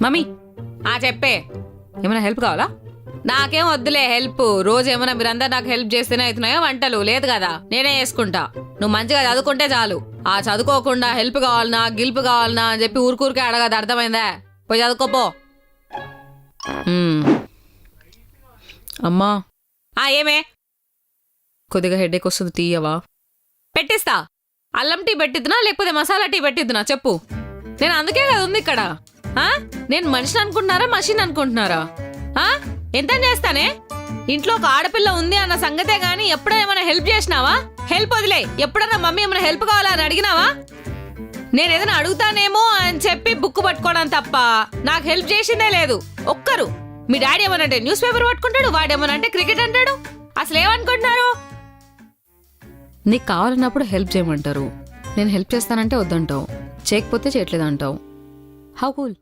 Mummy చెప్పే ఏమైనా help కావాలా? నాకేం వద్దులే హెల్ప్. రోజు ఏమైనా మీరందరూ నాకు హెల్ప్ చేస్తేనే అవుతున్నాయో వంటలు? లేదు కదా, నేనే చేసుకుంటా. నువ్వు మంచిగా చదువుకుంటే చాలు. చదువుకోకుండా హెల్ప్ కావాలనా గిల్ప్ కావాలనా అని చెప్పి ఊరికూరికే అడగదు, అర్థమైందా? పోయి చదువుకోపో. అమ్మా ఏమే? కొద్దిగా హెడేక్ వస్తుంది, తీయవా? పెట్టిస్తా. అల్లం టీ పెట్టిద్దునా లేకపోతే మసాలా టీ పెట్టిద్దునా చెప్పు. నేను అందుకే కదా ఉంది ఇక్కడ. నేను మనిషిని అనుకుంటున్నారా మషిన్ అనుకుంటున్నారా? ఎంత చేస్తానే? ఇంట్లో ఒక ఆడపిల్ల ఉంది అన్న సంగతే గాని ఎప్పుడైనా ఏమైనా హెల్ప్ చేసినావా? హెల్ప్ వదిలే, ఎప్పుడన్నా మమ్మీ ఏమైనా హెల్ప్ కావాలా అని అడిగినావా? నేను ఏదైనా అడుగుతానేమో అని చెప్పి బుక్ పట్టుకోవడం తప్ప నాకు హెల్ప్ చేసిందే లేదు ఒక్కరు. మీ డాడీ ఏమనంటే న్యూస్ పేపర్ పట్టుకుంటాడు, వాడేమనంటే క్రికెట్ అంటాడు. అసలు ఏమనుకుంటున్నారు? నీకు కావాలన్నప్పుడు హెల్ప్ చేయమంటారు, నేను హెల్ప్ చేస్తానంటే వద్దంటావు, చేయకపోతే చేయట్లేదు అంటావు. How cool.